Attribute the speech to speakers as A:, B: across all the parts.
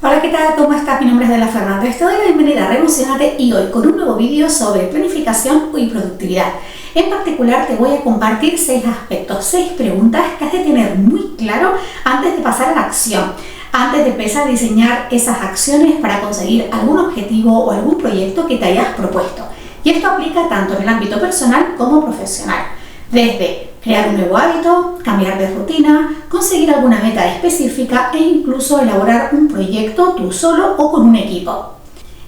A: Hola, ¿qué tal? ¿Cómo estás? Mi nombre es Dela Fernández. Te doy la bienvenida a Reemocionate y hoy con un nuevo vídeo sobre planificación y productividad. En particular te voy a compartir 6 aspectos, 6 preguntas que has de tener muy claro antes de pasar a la acción, antes de empezar a diseñar esas acciones para conseguir algún objetivo o algún proyecto que te hayas propuesto. Y esto aplica tanto en el ámbito personal como profesional. Desde crear un nuevo hábito, cambiar de rutina, conseguir alguna meta específica e incluso elaborar un proyecto tú solo o con un equipo.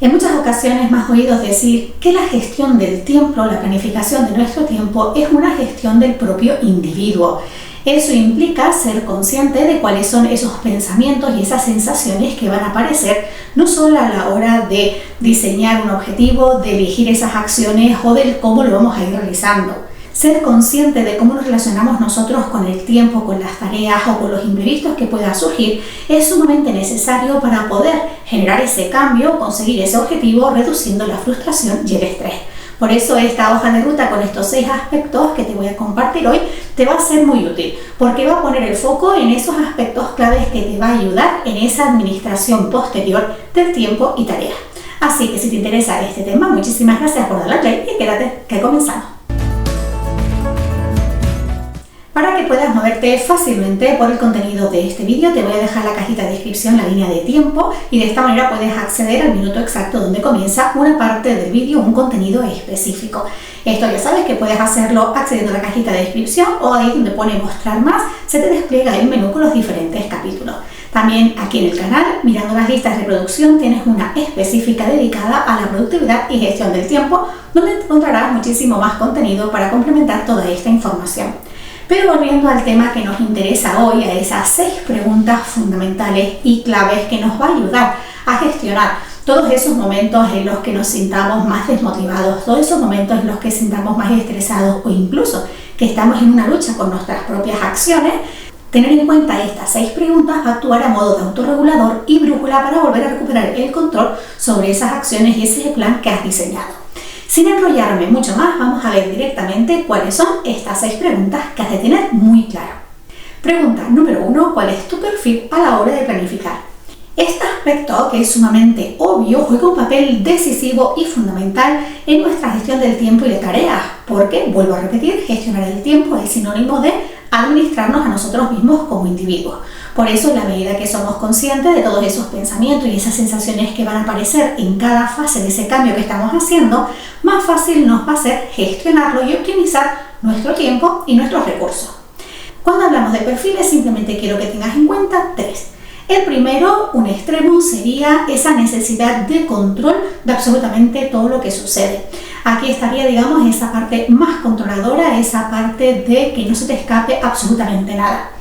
A: En muchas ocasiones me has oído decir que la gestión del tiempo, la planificación de nuestro tiempo, es una gestión del propio individuo. Eso implica ser consciente de cuáles son esos pensamientos y esas sensaciones que van a aparecer, no solo a la hora de diseñar un objetivo, de elegir esas acciones o del cómo lo vamos a ir realizando. Ser consciente de cómo nos relacionamos nosotros con el tiempo, con las tareas o con los imprevistos que puedan surgir es sumamente necesario para poder generar ese cambio, conseguir ese objetivo, reduciendo la frustración y el estrés. Por eso esta hoja de ruta con estos 6 aspectos que te voy a compartir hoy te va a ser muy útil, porque va a poner el foco en esos aspectos claves que te va a ayudar en esa administración posterior del tiempo y tareas. Así que si te interesa este tema, muchísimas gracias por darle play y quédate que comenzamos. Para que puedas moverte fácilmente por el contenido de este vídeo, te voy a dejar la cajita de descripción, la línea de tiempo, y de esta manera puedes acceder al minuto exacto donde comienza una parte del vídeo, un contenido específico. Esto ya sabes que puedes hacerlo accediendo a la cajita de descripción o ahí donde pone mostrar más, se te despliega el menú con los diferentes capítulos. También aquí en el canal, mirando las listas de reproducción, tienes una específica dedicada a la productividad y gestión del tiempo, donde encontrarás muchísimo más contenido para complementar toda esta información. Pero volviendo al tema que nos interesa hoy, a esas 6 preguntas fundamentales y claves que nos va a ayudar a gestionar todos esos momentos en los que nos sintamos más desmotivados, todos esos momentos en los que sintamos más estresados o incluso que estamos en una lucha con nuestras propias acciones. Tener en cuenta estas 6 preguntas va a actuar a modo de autorregulador y brújula para volver a recuperar el control sobre esas acciones y ese plan que has diseñado. Sin enrollarme mucho más, vamos a ver directamente cuáles son estas 6 preguntas que has de tener muy claro. Pregunta número 1, ¿cuál es tu perfil a la hora de planificar? Este aspecto, que es sumamente obvio, juega un papel decisivo y fundamental en nuestra gestión del tiempo y de tareas, porque, vuelvo a repetir, gestionar el tiempo es sinónimo de administrarnos a nosotros mismos como individuos. Por eso, en la medida que somos conscientes de todos esos pensamientos y esas sensaciones que van a aparecer en cada fase de ese cambio que estamos haciendo, más fácil nos va a ser gestionarlo y optimizar nuestro tiempo y nuestros recursos. Cuando hablamos de perfiles, simplemente quiero que tengas en cuenta 3. El primero, un extremo, sería esa necesidad de control de absolutamente todo lo que sucede. Aquí estaría, digamos, esa parte más controladora, esa parte de que no se te escape absolutamente nada.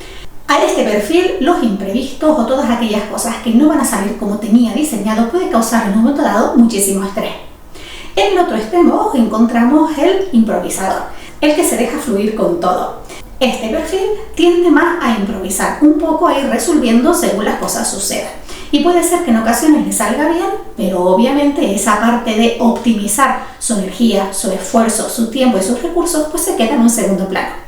A: A este perfil, los imprevistos o todas aquellas cosas que no van a salir como tenía diseñado puede causar en un momento dado muchísimo estrés. En el otro extremo encontramos el improvisador, el que se deja fluir con todo. Este perfil tiende más a improvisar, un poco a ir resolviendo según las cosas sucedan. Y puede ser que en ocasiones le salga bien, pero obviamente esa parte de optimizar su energía, su esfuerzo, su tiempo y sus recursos, pues se queda en un segundo plano.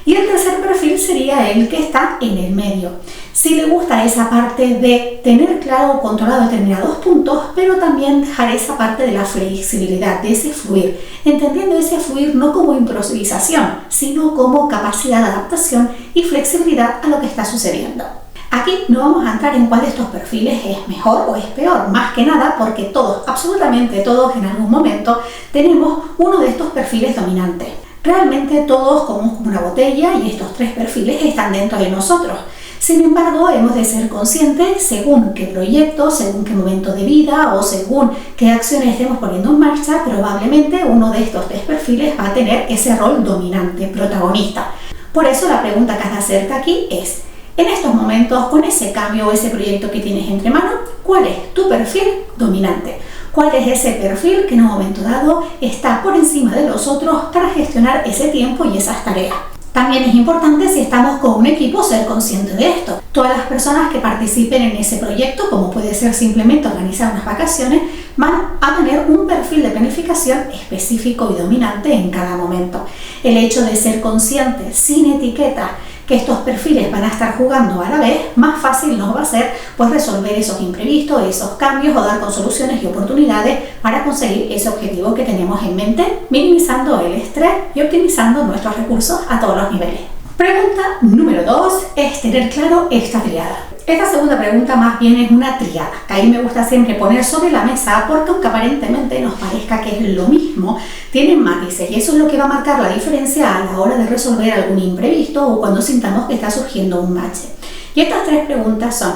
A: Y el tercer perfil sería el que está en el medio. Sí le gusta esa parte de tener claro o controlado determinados puntos, pero también dejar esa parte de la flexibilidad, de ese fluir, entendiendo ese fluir no como improvisación, sino como capacidad de adaptación y flexibilidad a lo que está sucediendo. Aquí no vamos a entrar en cuál de estos perfiles es mejor o es peor, más que nada porque todos, absolutamente todos en algún momento, tenemos uno de estos perfiles dominantes. Realmente todos somos como una botella y estos 3 perfiles están dentro de nosotros. Sin embargo, hemos de ser conscientes según qué proyecto, según qué momento de vida o según qué acciones estemos poniendo en marcha, probablemente uno de estos 3 perfiles va a tener ese rol dominante, protagonista. Por eso la pregunta que has de hacerte aquí es, en estos momentos, con ese cambio o ese proyecto que tienes entre manos, ¿cuál es tu perfil dominante? ¿Cuál es ese perfil que en un momento dado está por encima de los otros para gestionar ese tiempo y esas tareas? También es importante, si estamos con un equipo, ser consciente de esto. Todas las personas que participen en ese proyecto, como puede ser simplemente organizar unas vacaciones, van a tener un perfil de planificación específico y dominante en cada momento. El hecho de ser consciente, sin etiqueta, que estos perfiles van a estar jugando a la vez, más fácil nos va a ser pues resolver esos imprevistos, esos cambios o dar con soluciones y oportunidades para conseguir ese objetivo que tenemos en mente, minimizando el estrés y optimizando nuestros recursos a todos los niveles. Pregunta número 2 es tener claro esta triada. Esta segunda pregunta más bien es una triada, que ahí me gusta siempre poner sobre la mesa porque aunque aparentemente nos parezca que es lo mismo, tienen matices y eso es lo que va a marcar la diferencia a la hora de resolver algún imprevisto o cuando sintamos que está surgiendo un bache. Y estas 3 preguntas son: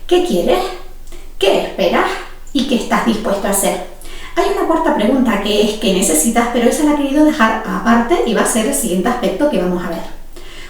A: ¿qué quieres? ¿Qué esperas? ¿Y qué estás dispuesto a hacer? Hay una cuarta pregunta que es ¿qué necesitas? Pero esa la he querido dejar aparte y va a ser el siguiente aspecto que vamos a ver.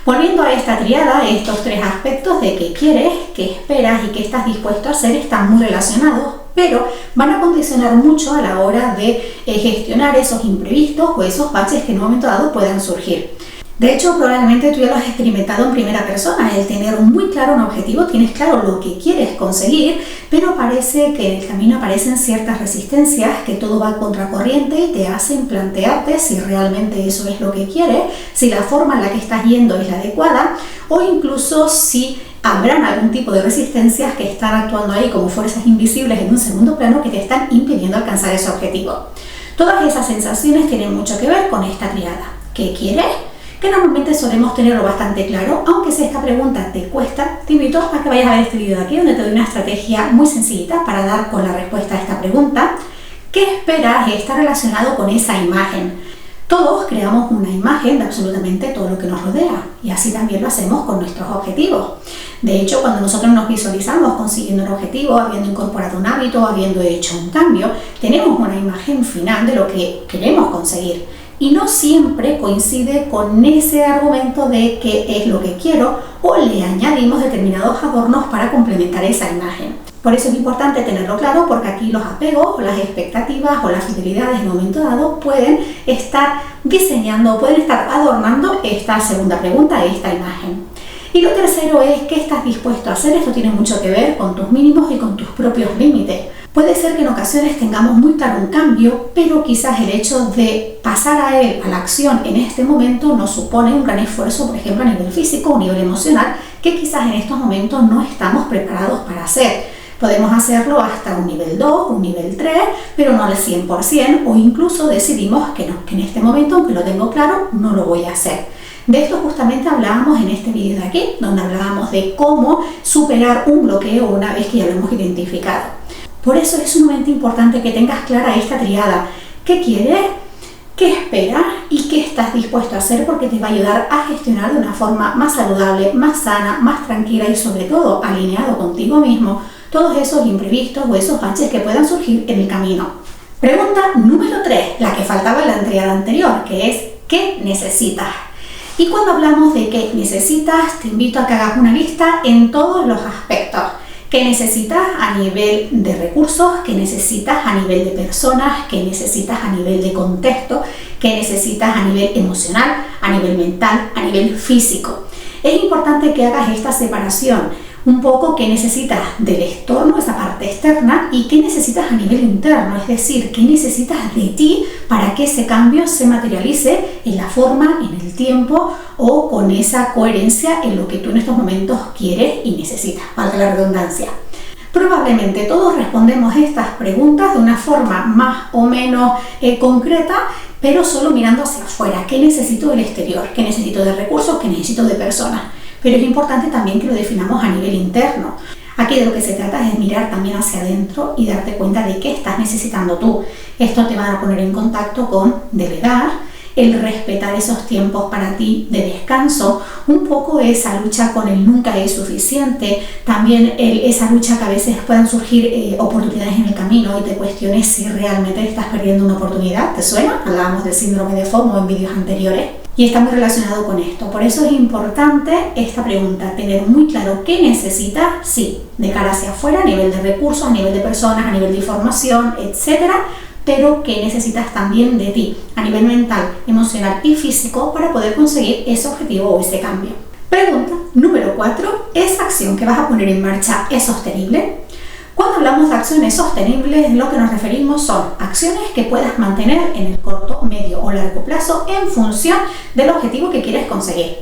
A: Volviendo a esta triada, estos 3 aspectos de qué quieres, qué esperas y qué estás dispuesto a hacer están muy relacionados, pero van a condicionar mucho a la hora de gestionar esos imprevistos o esos baches que en un momento dado puedan surgir. De hecho, probablemente tú ya lo has experimentado en primera persona, el tener muy claro un objetivo, tienes claro lo que quieres conseguir, pero parece que en el camino aparecen ciertas resistencias, que todo va contracorriente y te hacen plantearte si realmente eso es lo que quieres, si la forma en la que estás yendo es la adecuada o incluso si habrán algún tipo de resistencias que están actuando ahí como fuerzas invisibles en un segundo plano que te están impidiendo alcanzar ese objetivo. Todas esas sensaciones tienen mucho que ver con esta triada. ¿Qué quieres? Que normalmente solemos tenerlo bastante claro, aunque si esta pregunta te cuesta, te invito a que vayas a ver este vídeo de aquí donde te doy una estrategia muy sencillita para dar con la respuesta a esta pregunta. ¿Qué esperas? Está relacionado con esa imagen. Todos creamos una imagen de absolutamente todo lo que nos rodea y así también lo hacemos con nuestros objetivos. De hecho, cuando nosotros nos visualizamos consiguiendo un objetivo, habiendo incorporado un hábito, habiendo hecho un cambio, tenemos una imagen final de lo que queremos conseguir. Y no siempre coincide con ese argumento de qué es lo que quiero o le añadimos determinados adornos para complementar esa imagen. Por eso es importante tenerlo claro porque aquí los apegos o las expectativas o las fidelidades en un momento dado pueden estar diseñando, pueden estar adornando esta segunda pregunta, esta imagen. Y lo tercero es qué estás dispuesto a hacer. Esto tiene mucho que ver con tus mínimos y con tus propios límites. Puede ser que en ocasiones tengamos muy claro un cambio, pero quizás el hecho de pasar a la acción en este momento nos supone un gran esfuerzo, por ejemplo, a nivel físico o a nivel emocional, que quizás en estos momentos no estamos preparados para hacer. Podemos hacerlo hasta un nivel 2, un nivel 3, pero no al 100%, o incluso decidimos que no, que en este momento, aunque lo tengo claro, no lo voy a hacer. De esto justamente hablábamos en este vídeo de aquí, donde hablábamos de cómo superar un bloqueo una vez que ya lo hemos identificado. Por eso es sumamente importante que tengas clara esta triada. ¿Qué quieres? ¿Qué esperas? ¿Y qué estás dispuesto a hacer? Porque te va a ayudar a gestionar de una forma más saludable, más sana, más tranquila y sobre todo alineado contigo mismo todos esos imprevistos o esos baches que puedan surgir en el camino. Pregunta número 3, la que faltaba en la triada anterior, que es ¿qué necesitas? Y cuando hablamos de qué necesitas, te invito a que hagas una lista en todos los aspectos. ¿Qué necesitas a nivel de recursos? ¿Qué necesitas a nivel de personas? ¿Qué necesitas a nivel de contexto? ¿Qué necesitas a nivel emocional, a nivel mental, a nivel físico? Es importante que hagas esta separación. Un poco qué necesitas del entorno, esa parte externa, y qué necesitas a nivel interno, es decir, qué necesitas de ti para que ese cambio se materialice en la forma, en el tiempo o con esa coherencia en lo que tú en estos momentos quieres y necesitas, valga la redundancia. Probablemente todos respondemos estas preguntas de una forma más o menos concreta, pero solo mirando hacia afuera. ¿Qué necesito del exterior? ¿Qué necesito de recursos? ¿Qué necesito de personas? Pero es importante también que lo definamos a nivel interno. Aquí de lo que se trata es mirar también hacia adentro y darte cuenta de qué estás necesitando tú. Esto te va a poner en contacto con delegar, el respetar esos tiempos para ti de descanso, un poco esa lucha con el nunca es suficiente, también esa lucha que a veces puedan surgir oportunidades en el camino y te cuestiones si realmente estás perdiendo una oportunidad. ¿Te suena? Hablábamos del síndrome de FOMO en vídeos anteriores. Y está muy relacionado con esto. Por eso es importante esta pregunta, tener muy claro qué necesitas, sí, de cara hacia afuera, a nivel de recursos, a nivel de personas, a nivel de información, etcétera, pero qué necesitas también de ti, a nivel mental, emocional y físico para poder conseguir ese objetivo o ese cambio. Pregunta número 4, ¿esa acción que vas a poner en marcha es sostenible? Cuando hablamos de acciones sostenibles, lo que nos referimos son acciones que puedas mantener en el corto, medio o largo plazo en función del objetivo que quieres conseguir.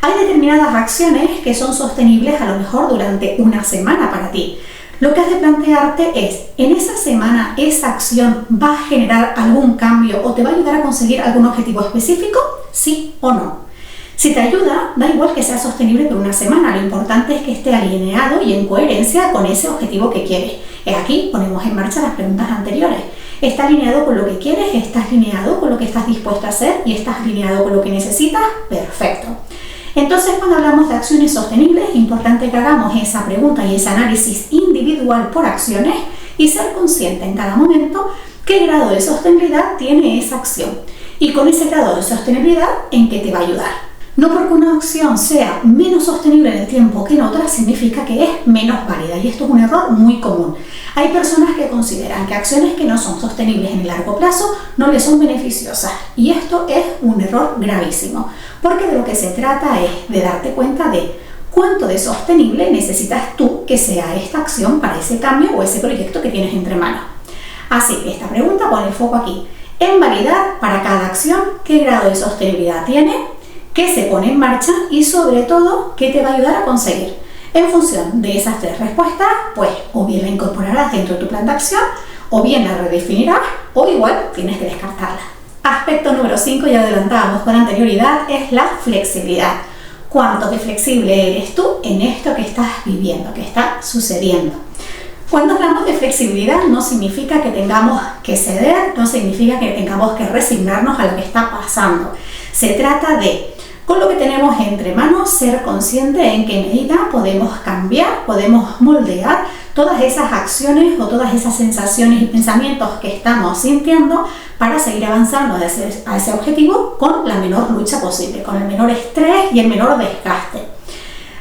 A: Hay determinadas acciones que son sostenibles a lo mejor durante una semana para ti. Lo que has de plantearte es, ¿en esa semana esa acción va a generar algún cambio o te va a ayudar a conseguir algún objetivo específico? ¿Sí o no? Si te ayuda, da igual que sea sostenible por una semana, lo importante es que esté alineado y en coherencia con ese objetivo que quieres. Aquí ponemos en marcha las preguntas anteriores. ¿Está alineado con lo que quieres? ¿Estás alineado con lo que estás dispuesto a hacer? ¿Y estás alineado con lo que necesitas? Perfecto. Entonces, cuando hablamos de acciones sostenibles, es importante que hagamos esa pregunta y ese análisis individual por acciones y ser consciente en cada momento qué grado de sostenibilidad tiene esa acción y con ese grado de sostenibilidad en qué te va a ayudar. No porque una acción sea menos sostenible en el tiempo que en otra significa que es menos válida, y esto es un error muy común. Hay personas que consideran que acciones que no son sostenibles en el largo plazo no les son beneficiosas, y esto es un error gravísimo, porque de lo que se trata es de darte cuenta de cuánto de sostenible necesitas tú que sea esta acción para ese cambio o ese proyecto que tienes entre manos. Así que esta pregunta pone el foco aquí, en validar para cada acción qué grado de sostenibilidad tiene, qué se pone en marcha y sobre todo qué te va a ayudar a conseguir. En función de esas tres respuestas, pues o bien la incorporarás dentro de tu plan de acción, o bien la redefinirás, o igual tienes que descartarla. Aspecto número 5, ya adelantábamos con anterioridad, es la flexibilidad. ¿Cuánto de flexible eres tú en esto que estás viviendo, que está sucediendo? Cuando hablamos de flexibilidad no significa que tengamos que ceder, no significa que tengamos que resignarnos a lo que está pasando. Se trata de, con lo que tenemos entre manos, ser consciente en qué medida podemos cambiar, podemos moldear todas esas acciones o todas esas sensaciones y pensamientos que estamos sintiendo para seguir avanzando a ese objetivo con la menor lucha posible, con el menor estrés y el menor desgaste.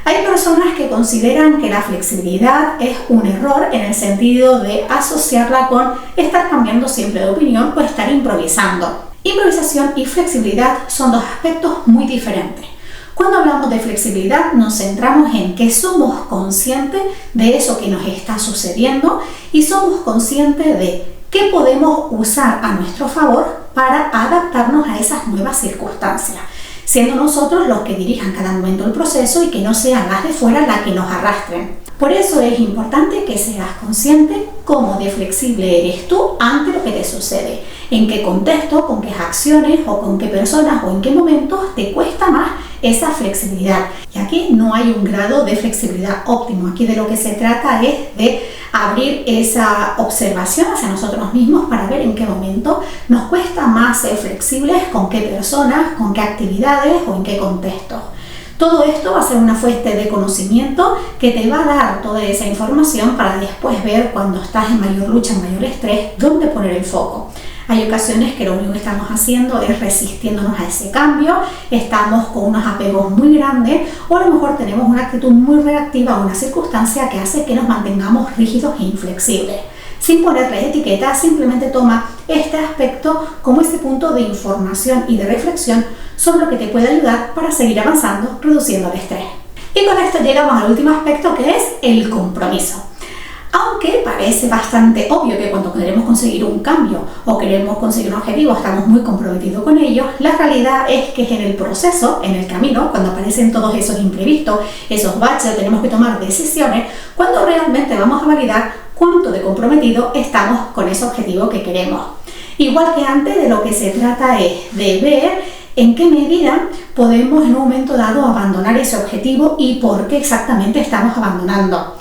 A: Hay personas que consideran que la flexibilidad es un error en el sentido de asociarla con estar cambiando siempre de opinión o estar improvisando. Improvisación y flexibilidad son dos aspectos muy diferentes. Cuando hablamos de flexibilidad nos centramos en que somos conscientes de eso que nos está sucediendo y somos conscientes de qué podemos usar a nuestro favor para adaptarnos a esas nuevas circunstancias, siendo nosotros los que dirijan cada momento el proceso y que no sean las de fuera las que nos arrastren. Por eso es importante que seas consciente cómo de flexible eres tú ante lo que te sucede, en qué contexto, con qué acciones o con qué personas o en qué momentos te cuesta más esa flexibilidad. Y aquí no hay un grado de flexibilidad óptimo, aquí de lo que se trata es de abrir esa observación hacia nosotros mismos para ver en qué momento nos cuesta más ser flexibles, con qué personas, con qué actividades o en qué contextos. Todo esto va a ser una fuente de conocimiento que te va a dar toda esa información para después ver cuando estás en mayor lucha, en mayor estrés, dónde poner el foco. Hay ocasiones que lo único que estamos haciendo es resistiéndonos a ese cambio, estamos con unos apegos muy grandes o a lo mejor tenemos una actitud muy reactiva a una circunstancia que hace que nos mantengamos rígidos e inflexibles. Sin ponerles etiquetas, simplemente toma este aspecto como ese punto de información y de reflexión sobre lo que te puede ayudar para seguir avanzando, reduciendo el estrés. Y con esto llegamos al último aspecto, que es el compromiso. Aunque parece bastante obvio que cuando queremos conseguir un cambio o queremos conseguir un objetivo estamos muy comprometidos con ello, la realidad es que es en el proceso, en el camino, cuando aparecen todos esos imprevistos, esos baches, tenemos que tomar decisiones, cuando realmente vamos a validar cuánto de comprometido estamos con ese objetivo que queremos. Igual que antes, de lo que se trata es de ver en qué medida podemos en un momento dado abandonar ese objetivo y por qué exactamente estamos abandonando.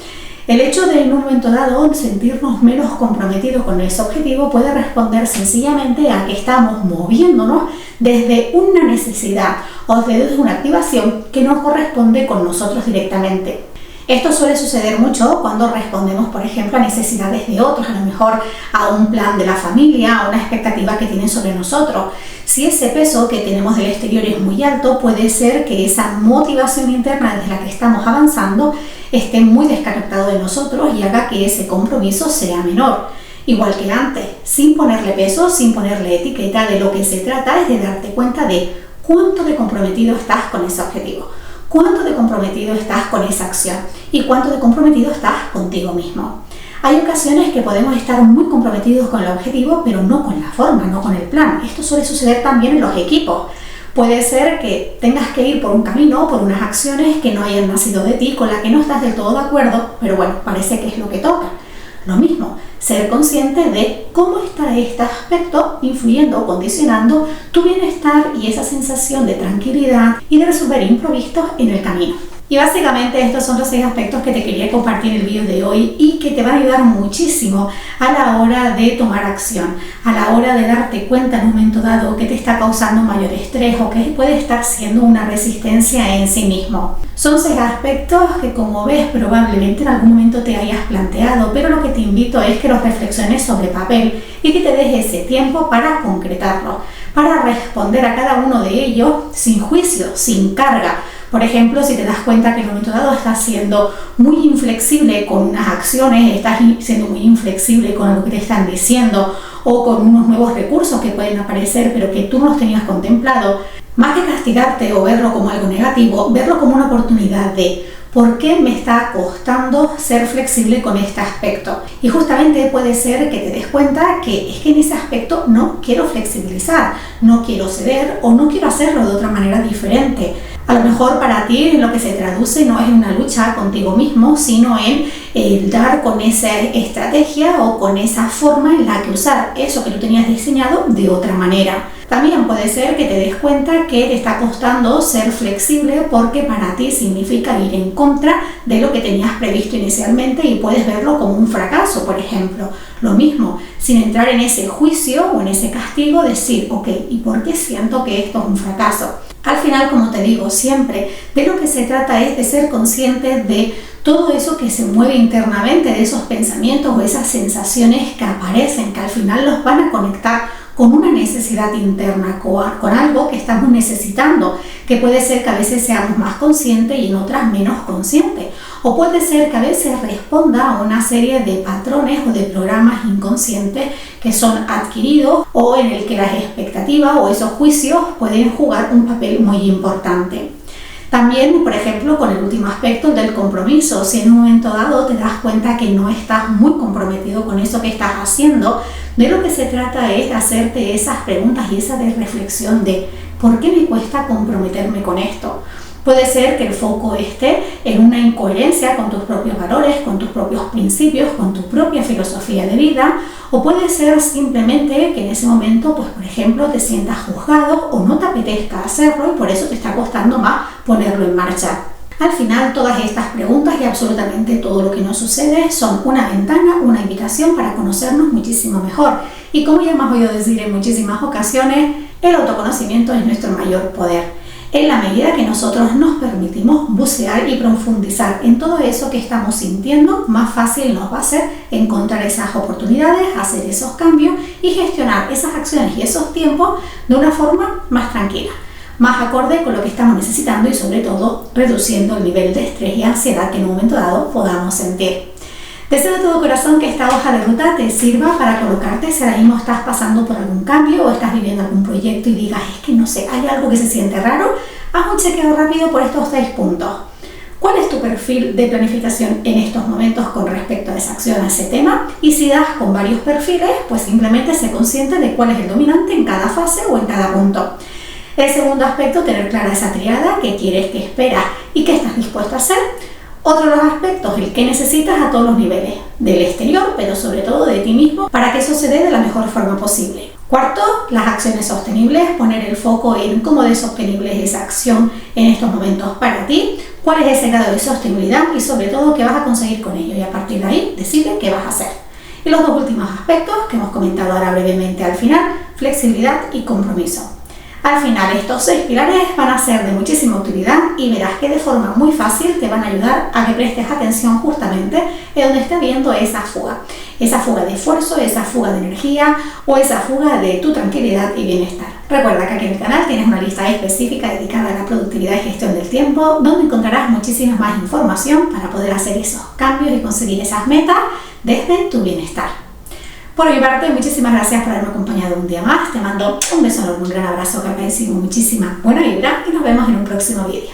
A: El hecho de en un momento dado sentirnos menos comprometidos con ese objetivo puede responder sencillamente a que estamos moviéndonos desde una necesidad o desde una activación que no corresponde con nosotros directamente. Esto suele suceder mucho cuando respondemos, por ejemplo, a necesidades de otros, a lo mejor a un plan de la familia, a una expectativa que tienen sobre nosotros. Si ese peso que tenemos del exterior es muy alto, puede ser que esa motivación interna desde la que estamos avanzando esté muy desconectado de nosotros y haga que ese compromiso sea menor. Igual que antes, sin ponerle peso, sin ponerle etiqueta, de lo que se trata es de darte cuenta de cuánto de comprometido estás con ese objetivo, cuánto de comprometido estás con esa acción y cuánto de comprometido estás contigo mismo. Hay ocasiones que podemos estar muy comprometidos con el objetivo, pero no con la forma, no con el plan. Esto suele suceder también en los equipos. Puede ser que tengas que ir por un camino, por unas acciones que no hayan nacido de ti, con las que no estás del todo de acuerdo, pero bueno, parece que es lo que toca. Lo mismo, ser consciente de cómo está este aspecto influyendo o condicionando tu bienestar y esa sensación de tranquilidad y de resolver imprevistos en el camino. Y básicamente estos son los 6 aspectos que te quería compartir en el vídeo de hoy y que te van a ayudar muchísimo a la hora de tomar acción, a la hora de darte cuenta en un momento dado que te está causando mayor estrés o que puede estar siendo una resistencia en sí mismo. Son 6 aspectos que, como ves, probablemente en algún momento te hayas planteado, pero lo que te invito es que los reflexiones sobre papel y que te des ese tiempo para concretarlo, para responder a cada uno de ellos sin juicio, sin carga. Por ejemplo, si te das cuenta que en un momento dado estás siendo muy inflexible con unas acciones, estás siendo muy inflexible con lo que te están diciendo o con unos nuevos recursos que pueden aparecer pero que tú no los tenías contemplado, más que castigarte o verlo como algo negativo, verlo como una oportunidad de ¿por qué me está costando ser flexible con este aspecto? Y justamente puede ser que te des cuenta que es que en ese aspecto no quiero flexibilizar, no quiero ceder o no quiero hacerlo de otra manera diferente. A lo mejor para ti en lo que se traduce no es una lucha contigo mismo, sino en dar con esa estrategia o con esa forma en la que usar eso que tú tenías diseñado de otra manera. También puede ser que te des cuenta que te está costando ser flexible porque para ti significa ir en contra de lo que tenías previsto inicialmente y puedes verlo como un fracaso, por ejemplo. Lo mismo, sin entrar en ese juicio o en ese castigo, decir, ok, ¿y por qué siento que esto es un fracaso? Al final, como te digo siempre, de lo que se trata es de ser consciente de todo eso que se mueve internamente, de esos pensamientos o esas sensaciones que aparecen, que al final los van a conectar con una necesidad interna, con algo que estamos necesitando, que puede ser que a veces seamos más conscientes y en otras menos conscientes, o puede ser que a veces responda a una serie de patrones o de programas inconscientes que son adquiridos o en el que las expectativas o esos juicios pueden jugar un papel muy importante. También, por ejemplo, con el último aspecto del compromiso, si en un momento dado te das cuenta que no estás muy comprometido con eso que estás haciendo, de lo que se trata es de hacerte esas preguntas y esa de reflexión de ¿por qué me cuesta comprometerme con esto? Puede ser que el foco esté en una incoherencia con tus propios valores, con tus propios principios, con tu propia filosofía de vida, o puede ser simplemente que en ese momento, pues por ejemplo, te sientas juzgado o no te apetezca hacerlo y por eso te está costando más ponerlo en marcha. Al final, todas estas preguntas y absolutamente todo lo que nos sucede son una ventana, una invitación para conocernos muchísimo mejor. Y como ya hemos oído decir en muchísimas ocasiones, el autoconocimiento es nuestro mayor poder. En la medida que nosotros nos permitimos bucear y profundizar en todo eso que estamos sintiendo, más fácil nos va a ser encontrar esas oportunidades, hacer esos cambios y gestionar esas acciones y esos tiempos de una forma más tranquila, más acorde con lo que estamos necesitando y sobre todo reduciendo el nivel de estrés y ansiedad que en un momento dado podamos sentir. Deseo de todo corazón que esta hoja de ruta te sirva para colocarte si ahora mismo estás pasando por algún cambio o estás viviendo algún proyecto y digas, es que no sé, hay algo que se siente raro. Haz un chequeo rápido por estos 6 puntos. ¿Cuál es tu perfil de planificación en estos momentos con respecto a esa acción, a ese tema? Y si das con varios perfiles, pues simplemente sé consciente de cuál es el dominante en cada fase o en cada punto. El segundo aspecto, tener clara esa triada, qué quieres, qué esperas y qué estás dispuesto a hacer. Otro de los aspectos, el que necesitas a todos los niveles, del exterior, pero sobre todo de ti mismo, para que eso se dé de la mejor forma posible. Cuarto, las acciones sostenibles, poner el foco en cómo de sostenible es esa acción en estos momentos para ti, cuál es ese grado de sostenibilidad y sobre todo qué vas a conseguir con ello y a partir de ahí decide qué vas a hacer. Y los 2 últimos aspectos que hemos comentado ahora brevemente al final, flexibilidad y compromiso. Al final estos 6 pilares van a ser de muchísima utilidad y verás que de forma muy fácil te van a ayudar a que prestes atención justamente en donde esté viendo esa fuga de esfuerzo, esa fuga de energía o esa fuga de tu tranquilidad y bienestar. Recuerda que aquí en el canal tienes una lista específica dedicada a la productividad y gestión del tiempo donde encontrarás muchísima más información para poder hacer esos cambios y conseguir esas metas desde tu bienestar. Por mi parte, muchísimas gracias por haberme acompañado un día más. Te mando un beso enorme, un gran abrazo, que recibo muchísima buena vibra y nos vemos en un próximo vídeo.